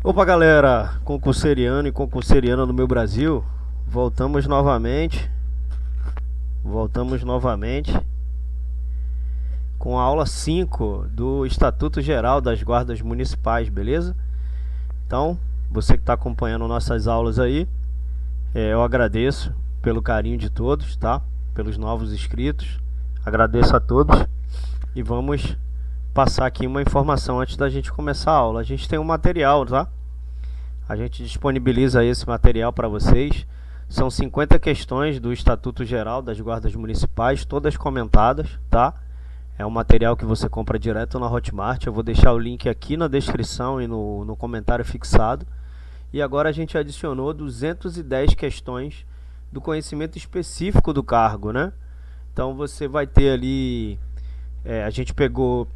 Opa, galera, concurseriano e concurseriana do meu Brasil, voltamos novamente, voltamos novamente com a aula 5 do Estatuto Geral das Guardas Municipais, beleza? Então, você que está acompanhando nossas aulas aí, eu agradeço pelo carinho de todos, tá? Pelos novos inscritos, agradeço a todos e vamos passar aqui uma informação antes da gente começar a aula. A gente tem um material, tá? A gente disponibiliza esse material para vocês. São 50 questões do Estatuto Geral das Guardas Municipais, todas comentadas, tá? É um material que você compra direto na Hotmart. Eu vou deixar o link aqui na descrição e no comentário fixado. E agora a gente adicionou 210 questões do conhecimento específico do cargo, né? Então você vai ter ali... a gente pegou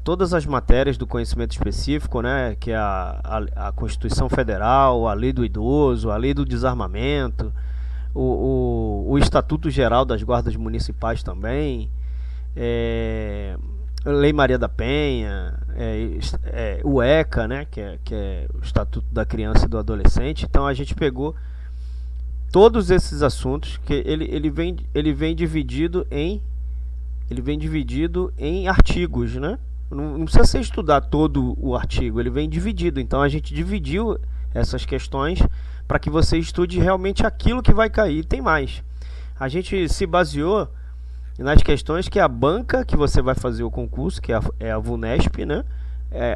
todas as matérias do conhecimento específico, né, que é a Constituição Federal, a Lei do Idoso, a Lei do Desarmamento, o Estatuto Geral das Guardas Municipais também, Lei Maria da Penha, o ECA, né, que é o Estatuto da Criança e do Adolescente. Então a gente pegou todos esses assuntos, que ele vem dividido em artigos, né? Não precisa você estudar todo o artigo, ele vem dividido. Então a gente dividiu essas questões para que você estude realmente aquilo que vai cair. Tem mais. A gente se baseou nas questões que a banca que você vai fazer o concurso, que é a VUNESP, né?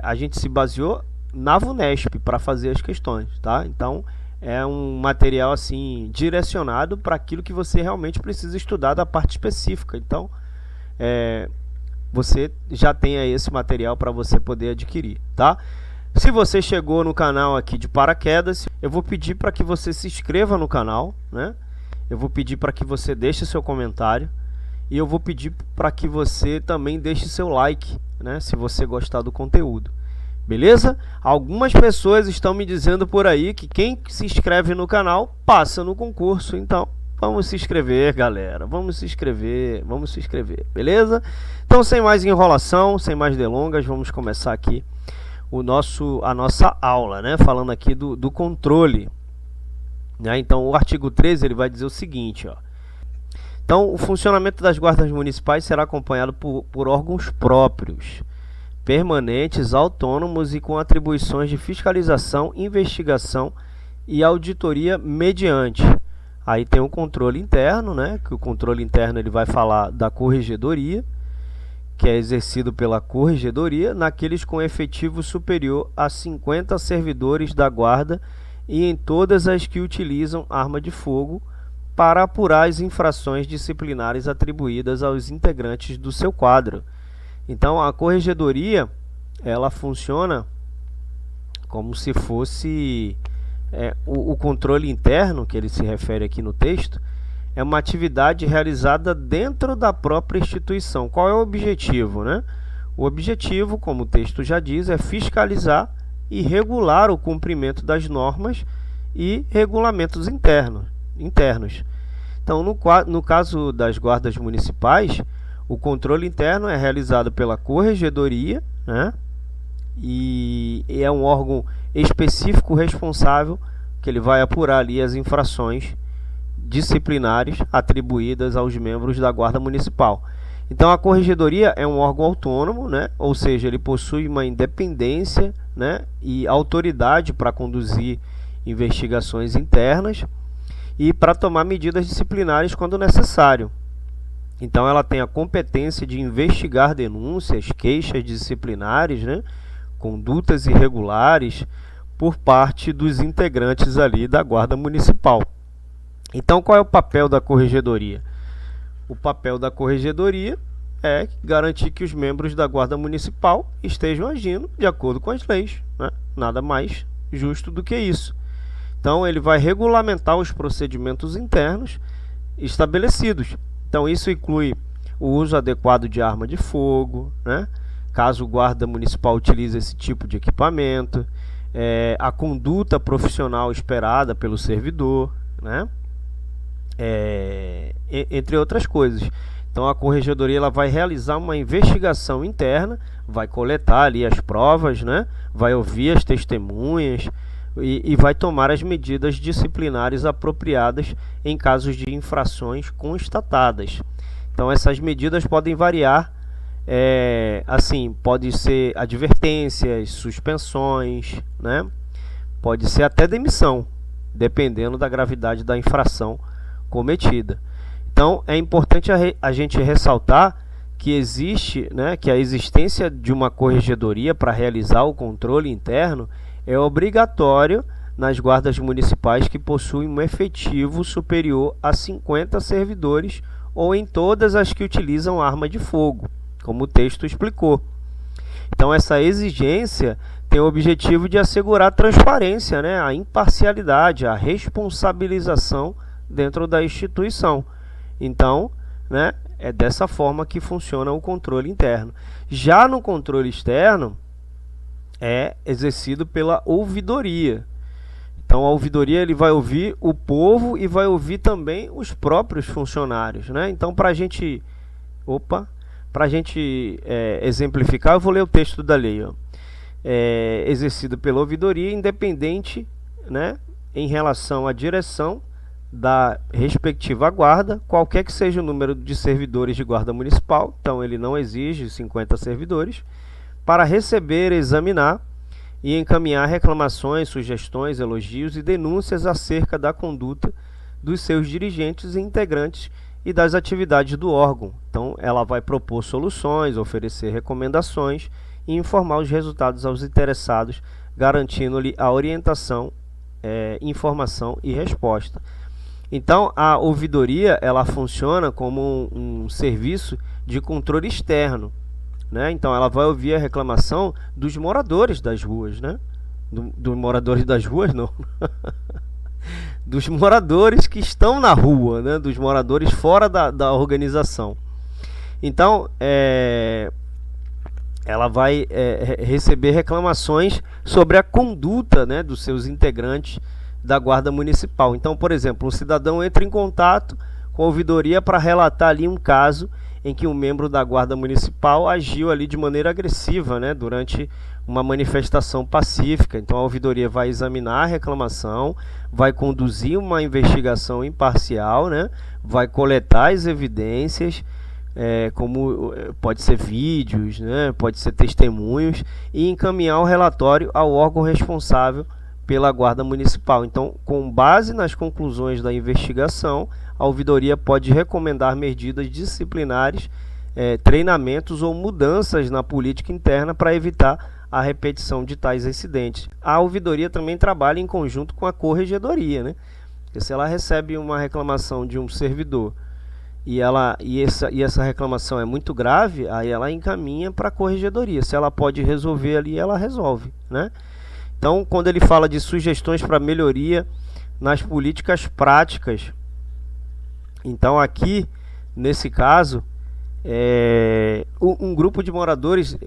A gente se baseou na VUNESP para fazer as questões, tá? Então é um material assim direcionado para aquilo que você realmente precisa estudar da parte específica. Então você já tem aí esse material para você poder adquirir, tá? Se você chegou no canal aqui de paraquedas, eu vou pedir para que você se inscreva no canal, né? Eu vou pedir para que você deixe seu comentário e eu vou pedir para que você também deixe seu like, né? Se você gostar do conteúdo, beleza? Algumas pessoas estão me dizendo por aí que quem se inscreve no canal passa no concurso, então vamos se inscrever, galera. Vamos se inscrever, beleza? Então, sem mais enrolação, sem mais delongas, vamos começar aqui a nossa aula, né? Falando aqui do controle, né? Então, o artigo 13 ele vai dizer o seguinte, ó. Então, o funcionamento das guardas municipais será acompanhado por órgãos próprios, permanentes, autônomos e com atribuições de fiscalização, investigação e auditoria mediante. Aí tem o controle interno, né? Que o controle interno ele vai falar da corregedoria, que é exercido pela corregedoria naqueles com efetivo superior a 50 servidores da guarda e em todas as que utilizam arma de fogo para apurar as infrações disciplinares atribuídas aos integrantes do seu quadro. Então a corregedoria ela funciona como se fosse... o controle interno, que ele se refere aqui no texto, é uma atividade realizada dentro da própria instituição. Qual é o objetivo, né? O objetivo, como o texto já diz, é fiscalizar e regular o cumprimento das normas e regulamentos internos. Então, no caso das guardas municipais, o controle interno é realizado pela corregedoria, né? E é um órgão específico responsável que ele vai apurar ali as infrações disciplinares atribuídas aos membros da guarda municipal. Então a corregedoria é um órgão autônomo, né? Ou seja, ele possui uma independência, né? E autoridade para conduzir investigações internas e para tomar medidas disciplinares quando necessário. Então ela tem a competência de investigar denúncias, queixas disciplinares, né? Condutas irregulares por parte dos integrantes ali da guarda municipal. Então, qual é o papel da corregedoria? O papel da corregedoria é garantir que os membros da guarda municipal estejam agindo de acordo com as leis, né? Nada mais justo do que isso. Então, ele vai regulamentar os procedimentos internos estabelecidos. Então, isso inclui o uso adequado de arma de fogo, né? Caso o guarda municipal utilize esse tipo de equipamento, a conduta profissional esperada pelo servidor, né? Entre outras coisas. Então a corregedoria ela vai realizar uma investigação interna, vai coletar ali as provas, né? Vai ouvir as testemunhas e vai tomar as medidas disciplinares apropriadas em casos de infrações constatadas. Então essas medidas podem variar, assim, pode ser advertências, suspensões, né? Pode ser até demissão, dependendo da gravidade da infração cometida. Então é importante a gente ressaltar que existe, né, que a existência de uma corregedoria para realizar o controle interno é obrigatório nas guardas municipais que possuem um efetivo superior a 50 servidores ou em todas as que utilizam arma de fogo, como o texto explicou. Então essa exigência tem o objetivo de assegurar a transparência, né, a imparcialidade, a responsabilização dentro da instituição. Então, né, é dessa forma que funciona o controle interno. Já no controle externo, é exercido pela ouvidoria. Então, a ouvidoria ele vai ouvir o povo e vai ouvir também os próprios funcionários, né? Então, para a gente exemplificar, eu vou ler o texto da lei. Ó. É exercido pela ouvidoria independente, né, em relação à direção da respectiva guarda, qualquer que seja o número de servidores de guarda municipal, então ele não exige 50 servidores, para receber, examinar e encaminhar reclamações, sugestões, elogios e denúncias acerca da conduta dos seus dirigentes e integrantes e das atividades do órgão. Então ela vai propor soluções, oferecer recomendações e informar os resultados aos interessados, garantindo-lhe a orientação, informação e resposta. Então, a ouvidoria ela funciona como um serviço de controle externo, né? Então, ela vai ouvir a reclamação dos moradores das ruas, né? Dos moradores das ruas, não. Dos moradores que estão na rua, né? Dos moradores fora da organização. Então, ela vai receber reclamações sobre a conduta, né, dos seus integrantes da guarda municipal. Então, por exemplo, um cidadão entra em contato com a ouvidoria para relatar ali um caso em que um membro da guarda municipal agiu ali de maneira agressiva, né, durante uma manifestação pacífica. Então a ouvidoria vai examinar a reclamação, vai conduzir uma investigação imparcial, né, vai coletar as evidências, como pode ser vídeos, né, pode ser testemunhos, e encaminhar o relatório ao órgão responsável pela guarda municipal. Então, com base nas conclusões da investigação, a ouvidoria pode recomendar medidas disciplinares, treinamentos ou mudanças na política interna para evitar a repetição de tais incidentes. A ouvidoria também trabalha em conjunto com a corregedoria, né? Porque se ela recebe uma reclamação de um servidor e essa reclamação é muito grave, aí ela encaminha para a corregedoria. Se ela pode resolver ali, ela resolve, né? Então, quando ele fala de sugestões para melhoria nas políticas práticas, então aqui, nesse caso, um grupo de moradores,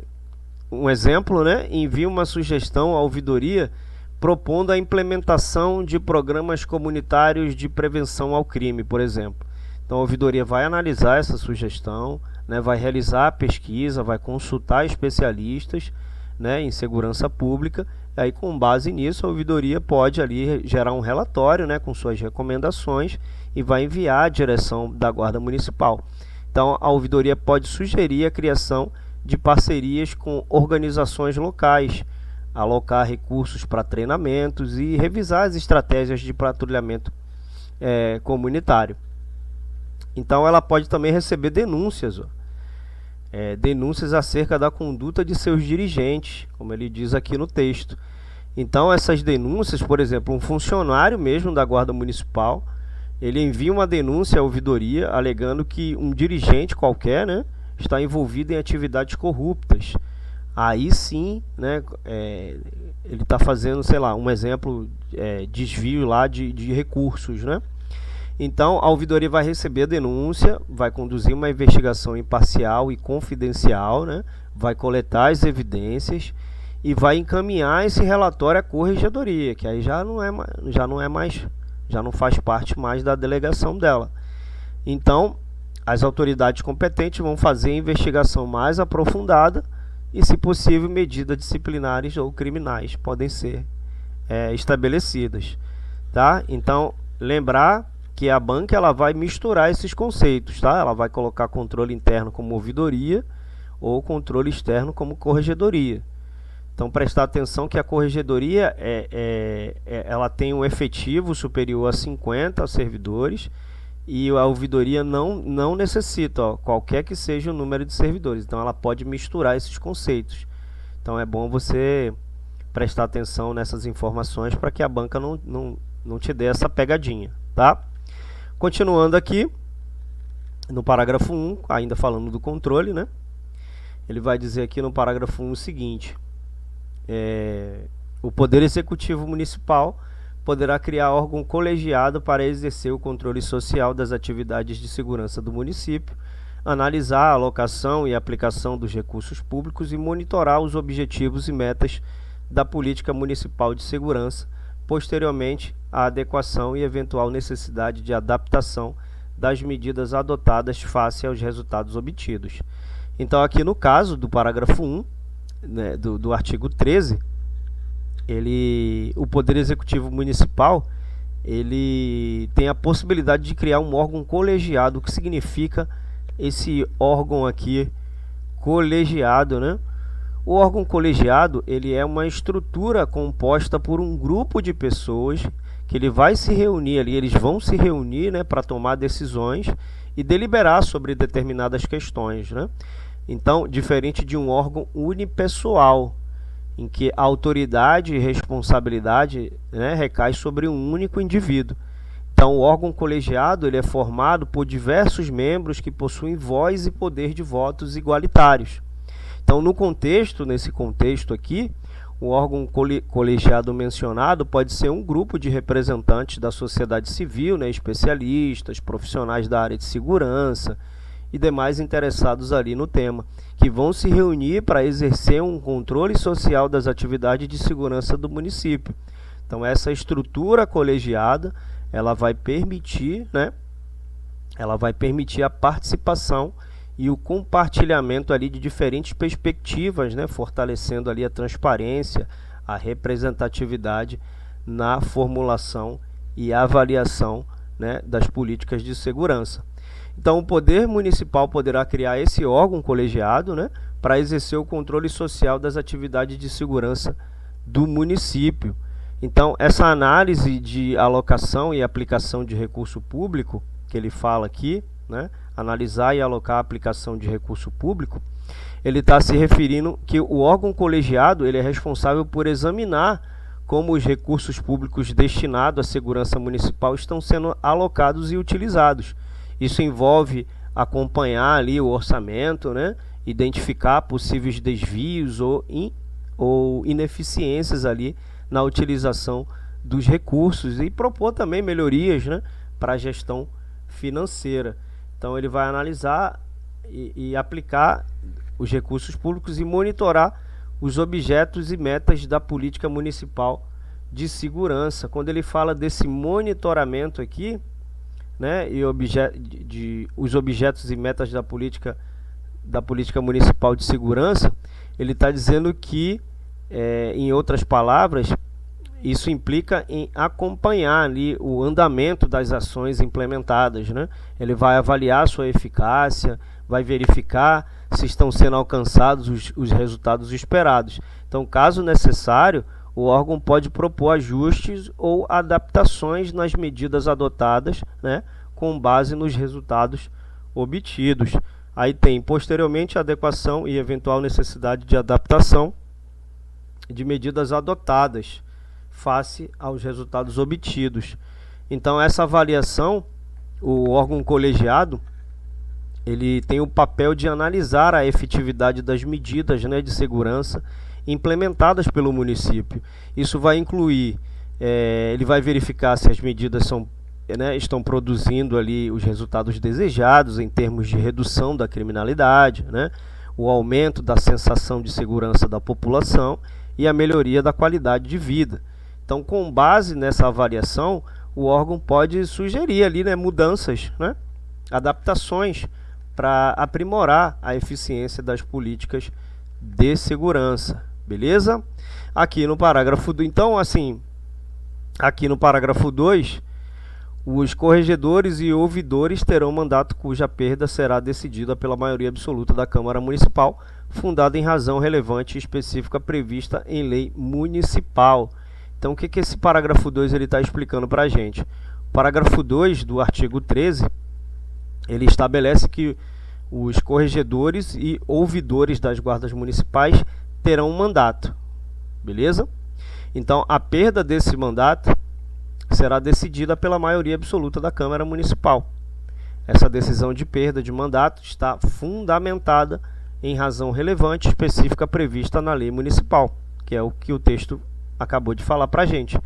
um exemplo, né, envia uma sugestão à ouvidoria propondo a implementação de programas comunitários de prevenção ao crime, por exemplo. Então, a ouvidoria vai analisar essa sugestão, né, vai realizar a pesquisa, vai consultar especialistas, né, em segurança pública. Aí, com base nisso, a ouvidoria pode ali gerar um relatório, né, com suas recomendações e vai enviar à direção da Guarda Municipal. Então, a ouvidoria pode sugerir a criação de parcerias com organizações locais, alocar recursos para treinamentos e revisar as estratégias de patrulhamento comunitário. Então, ela pode também receber denúncias, denúncias acerca da conduta de seus dirigentes, como ele diz aqui no texto. Então, essas denúncias, por exemplo, um funcionário mesmo da Guarda Municipal, ele envia uma denúncia à ouvidoria alegando que um dirigente qualquer, né, está envolvido em atividades corruptas. Aí sim, né, ele está fazendo, sei lá, um exemplo, desvio lá de recursos, né? Então, a ouvidoria vai receber a denúncia, vai conduzir uma investigação imparcial e confidencial, né? Vai coletar as evidências e vai encaminhar esse relatório à corregedoria, que aí já não faz parte mais da delegação dela. Então, as autoridades competentes vão fazer a investigação mais aprofundada e, se possível, medidas disciplinares ou criminais podem ser estabelecidas, tá? Então, lembrar que a banca ela vai misturar esses conceitos, tá? Ela vai colocar controle interno como ouvidoria ou controle externo como corregedoria. Então, prestar atenção que a corregedoria ela tem um efetivo superior a 50 servidores e a ouvidoria não necessita, qualquer que seja o número de servidores. Então, ela pode misturar esses conceitos. Então, é bom você prestar atenção nessas informações para que a banca não te dê essa pegadinha, tá? Continuando aqui, no parágrafo 1, ainda falando do controle, né? Ele vai dizer aqui no parágrafo 1 o seguinte: o Poder Executivo Municipal poderá criar órgão colegiado para exercer o controle social das atividades de segurança do município, analisar a alocação e aplicação dos recursos públicos e monitorar os objetivos e metas da política municipal de segurança, posteriormente a adequação e eventual necessidade de adaptação das medidas adotadas face aos resultados obtidos. Então, aqui no caso do parágrafo 1, né, do artigo 13, o Poder Executivo Municipal ele tem a possibilidade de criar um órgão colegiado. O que significa esse órgão aqui colegiado, né? O órgão colegiado ele é uma estrutura composta por um grupo de pessoas que ele vai se reunir ali, eles vão se reunir, né, para tomar decisões e deliberar sobre determinadas questões, né? Então, diferente de um órgão unipessoal, em que a autoridade e responsabilidade, né, recai sobre um único indivíduo. Então, o órgão colegiado ele é formado por diversos membros que possuem voz e poder de votos igualitários. Então, nesse contexto aqui, o órgão colegiado mencionado pode ser um grupo de representantes da sociedade civil, né, especialistas, profissionais da área de segurança e demais interessados ali no tema, que vão se reunir para exercer um controle social das atividades de segurança do município. Então, essa estrutura colegiada, ela vai permitir, né, a participação e o compartilhamento ali de diferentes perspectivas, né, fortalecendo ali a transparência, a representatividade na formulação e avaliação, né, das políticas de segurança. Então, o Poder Municipal poderá criar esse órgão colegiado, né, para exercer o controle social das atividades de segurança do município. Então, essa análise de alocação e aplicação de recurso público, que ele fala aqui, né, analisar e alocar a aplicação de recurso público, ele está se referindo que o órgão colegiado ele é responsável por examinar como os recursos públicos destinados à segurança municipal estão sendo alocados e utilizados. Isso envolve acompanhar ali o orçamento, né, identificar possíveis desvios ou ineficiências ali na utilização dos recursos e propor também melhorias, né, para a gestão financeira. Então, ele vai analisar e aplicar os recursos públicos e monitorar os objetos e metas da política municipal de segurança. Quando ele fala desse monitoramento aqui, né, e os objetos e metas da política municipal de segurança, ele está dizendo que, em outras palavras, isso implica em acompanhar ali o andamento das ações implementadas, né? Ele vai avaliar sua eficácia, vai verificar se estão sendo alcançados os resultados esperados. Então, caso necessário, o órgão pode propor ajustes ou adaptações nas medidas adotadas, né, com base nos resultados obtidos. Aí tem, posteriormente, a adequação e eventual necessidade de adaptação de medidas adotadas face aos resultados obtidos. Então, essa avaliação, o órgão colegiado, ele tem o papel de analisar a efetividade das medidas, né, de segurança implementadas pelo município. Isso vai incluir, ele vai verificar se as medidas estão produzindo ali os resultados desejados em termos de redução da criminalidade, né, o aumento da sensação de segurança da população e a melhoria da qualidade de vida. Então, com base nessa avaliação, o órgão pode sugerir ali, né, mudanças, né, adaptações para aprimorar a eficiência das políticas de segurança, beleza? Aqui no parágrafo então, assim, aqui no parágrafo 2, os corregedores e ouvidores terão mandato cuja perda será decidida pela maioria absoluta da Câmara Municipal, fundada em razão relevante e específica prevista em lei municipal. Então, o que esse parágrafo 2 está explicando para a gente? O parágrafo 2 do artigo 13, ele estabelece que os corregedores e ouvidores das guardas municipais terão um mandato, beleza? Então, a perda desse mandato será decidida pela maioria absoluta da Câmara Municipal. Essa decisão de perda de mandato está fundamentada em razão relevante específica prevista na lei municipal, que é o que o texto acabou de falar para a gente.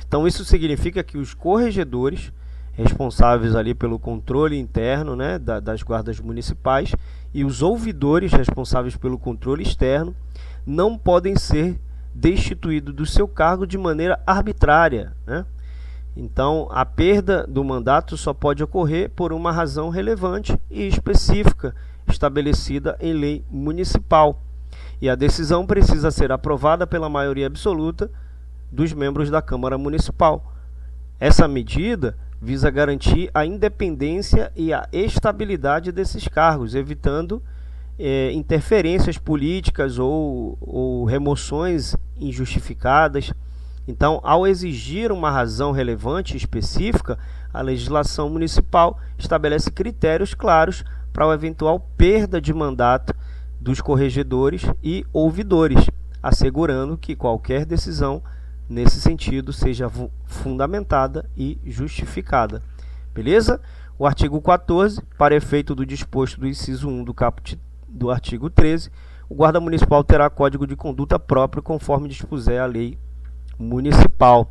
Então, isso significa que os corregedores, responsáveis ali pelo controle interno, né, das guardas municipais, e os ouvidores, responsáveis pelo controle externo, não podem ser destituídos do seu cargo de maneira arbitrária, né? Então, a perda do mandato só pode ocorrer por uma razão relevante e específica estabelecida em lei municipal. E a decisão precisa ser aprovada pela maioria absoluta dos membros da Câmara Municipal. Essa medida visa garantir a independência e a estabilidade desses cargos, evitando interferências políticas ou remoções injustificadas. Então, ao exigir uma razão relevante e específica, a legislação municipal estabelece critérios claros para a eventual perda de mandato dos corregedores e ouvidores, assegurando que qualquer decisão nesse sentido seja fundamentada e justificada. Beleza? O artigo 14, para efeito do disposto do inciso 1 do caput do artigo 13, o guarda municipal terá código de conduta próprio conforme dispuser a lei municipal.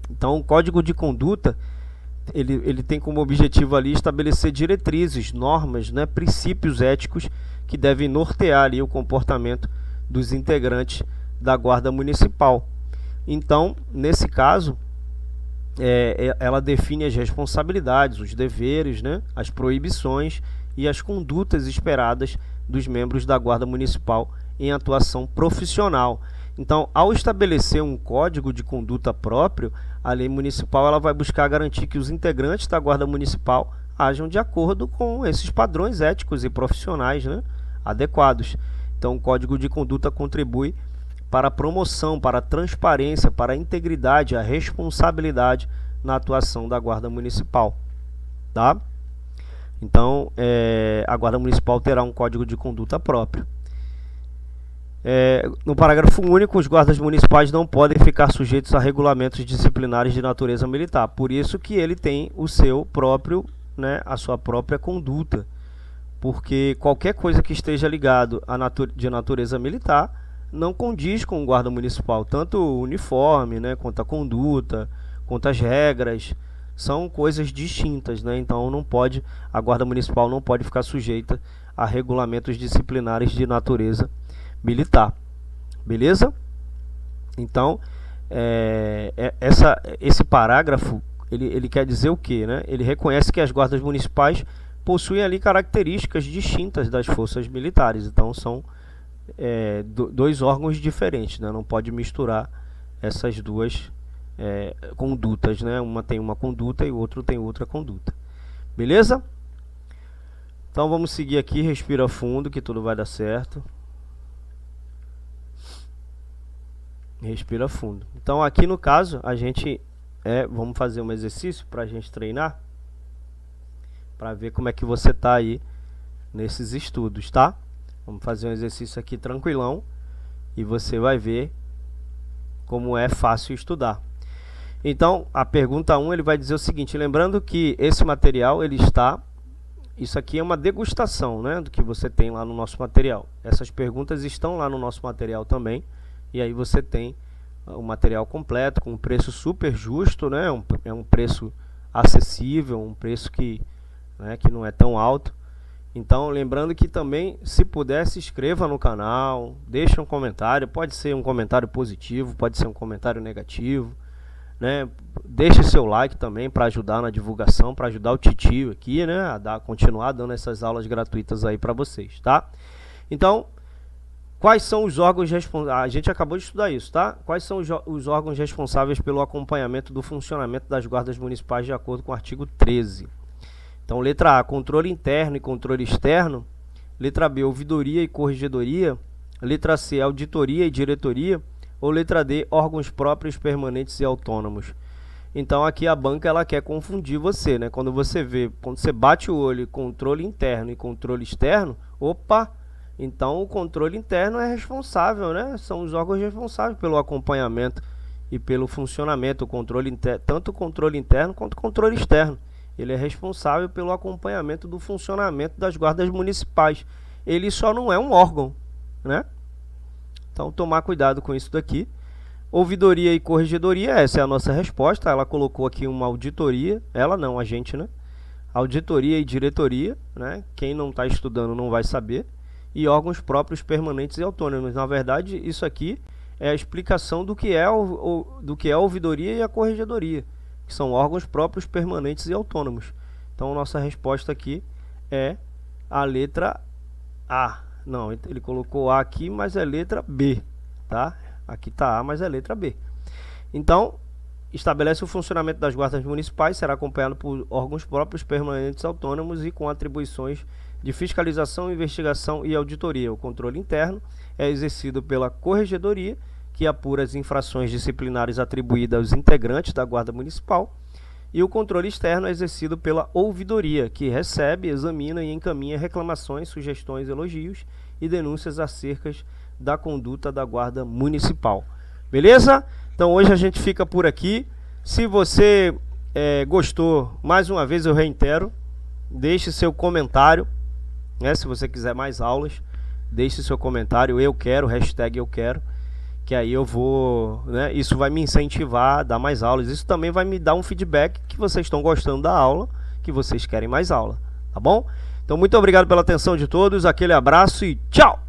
Então, o código de conduta ele tem como objetivo ali estabelecer diretrizes, normas, né, princípios éticos que devem nortear ali o comportamento dos integrantes da guarda municipal. Então, nesse caso, ela define as responsabilidades, os deveres, né, as proibições e as condutas esperadas dos membros da guarda municipal em atuação profissional. Então, ao estabelecer um código de conduta próprio, a lei municipal ela vai buscar garantir que os integrantes da guarda municipal ajam de acordo com esses padrões éticos e profissionais, né, adequados. Então, o código de conduta contribui para a promoção, para a transparência, para a integridade, a responsabilidade na atuação da guarda municipal, tá? Então, a guarda municipal terá um código de conduta próprio. No parágrafo único, os guardas municipais não podem ficar sujeitos a regulamentos disciplinares de natureza militar. Por isso que ele tem o seu próprio, né, a sua própria conduta. Porque qualquer coisa que esteja ligado de natureza militar não condiz com o guarda municipal. Tanto o uniforme, né, quanto a conduta, quanto as regras, são coisas distintas, né? Então a guarda municipal não pode ficar sujeita a regulamentos disciplinares de natureza militar, beleza? Então, esse parágrafo ele quer dizer o quê, né? Ele reconhece que as guardas municipais possuem ali características distintas das forças militares, então são dois órgãos diferentes, né? Não pode misturar essas duas condutas, né? Uma tem uma conduta e o outro tem outra conduta, beleza? Então vamos seguir aqui, respira fundo que tudo vai dar certo. Respira fundo. Então aqui no caso a gente vamos fazer um exercício para a gente treinar, para ver como é que você tá aí nesses estudos, tá? Vamos fazer um exercício aqui tranquilão e você vai ver como é fácil estudar. Então a pergunta 1 ele vai dizer o seguinte: lembrando que esse material isso aqui é uma degustação, né, do que você tem lá no nosso material. Essas perguntas estão lá no nosso material também. E aí você tem o material completo com um preço super justo, né? É um preço acessível, um preço que não é tão alto. Então, lembrando que também, se puder, se inscreva no canal, deixe um comentário. Pode ser um comentário positivo, pode ser um comentário negativo, né? Deixe seu like também para ajudar na divulgação, para ajudar o titio aqui, né? A continuar dando essas aulas gratuitas aí para vocês, tá? Então, quais são os órgãos responsáveis? A gente acabou de estudar isso, tá? Quais são os órgãos responsáveis pelo acompanhamento do funcionamento das guardas municipais de acordo com o artigo 13? Então, letra A, controle interno e controle externo. Letra B, ouvidoria e corregedoria. Letra C, auditoria e diretoria. Ou letra D, órgãos próprios, permanentes e autônomos. Então, aqui a banca ela quer confundir você, né? Quando você bate o olho em controle interno e controle externo, opa! Então, o controle interno é responsável, né? São os órgãos responsáveis pelo acompanhamento e pelo funcionamento, o controle interno, tanto o controle interno quanto o controle externo. Ele é responsável pelo acompanhamento do funcionamento das guardas municipais. Ele só não é um órgão, né? Então, tomar cuidado com isso daqui. Ouvidoria e corregedoria, essa é a nossa resposta. Ela colocou aqui uma auditoria, ela não, a gente, né? Auditoria e diretoria, né? Quem não está estudando não vai saber. E órgãos próprios, permanentes e autônomos. Na verdade, isso aqui é a explicação do que é a ouvidoria e a corregedoria, que são órgãos próprios, permanentes e autônomos. Então, nossa resposta aqui é a letra A. Não, ele colocou A aqui, mas é letra B, tá? Aqui está A, mas é letra B. Então, estabelece o funcionamento das guardas municipais, será acompanhado por órgãos próprios, permanentes, autônomos e com atribuições de fiscalização, investigação e auditoria. O controle interno é exercido pela corregedoria, que apura as infrações disciplinares atribuídas aos integrantes da guarda municipal, e o controle externo é exercido pela ouvidoria, que recebe, examina e encaminha reclamações, sugestões, elogios e denúncias acerca da conduta da guarda municipal. Beleza? Então hoje a gente fica por aqui. Se você gostou, mais uma vez eu reitero, deixe seu comentário, né? Se você quiser mais aulas, deixe seu comentário, eu quero, hashtag eu quero, que aí eu vou, né? Isso vai me incentivar a dar mais aulas. Isso também vai me dar um feedback que vocês estão gostando da aula, que vocês querem mais aula, tá bom? Então muito obrigado pela atenção de todos, aquele abraço e tchau!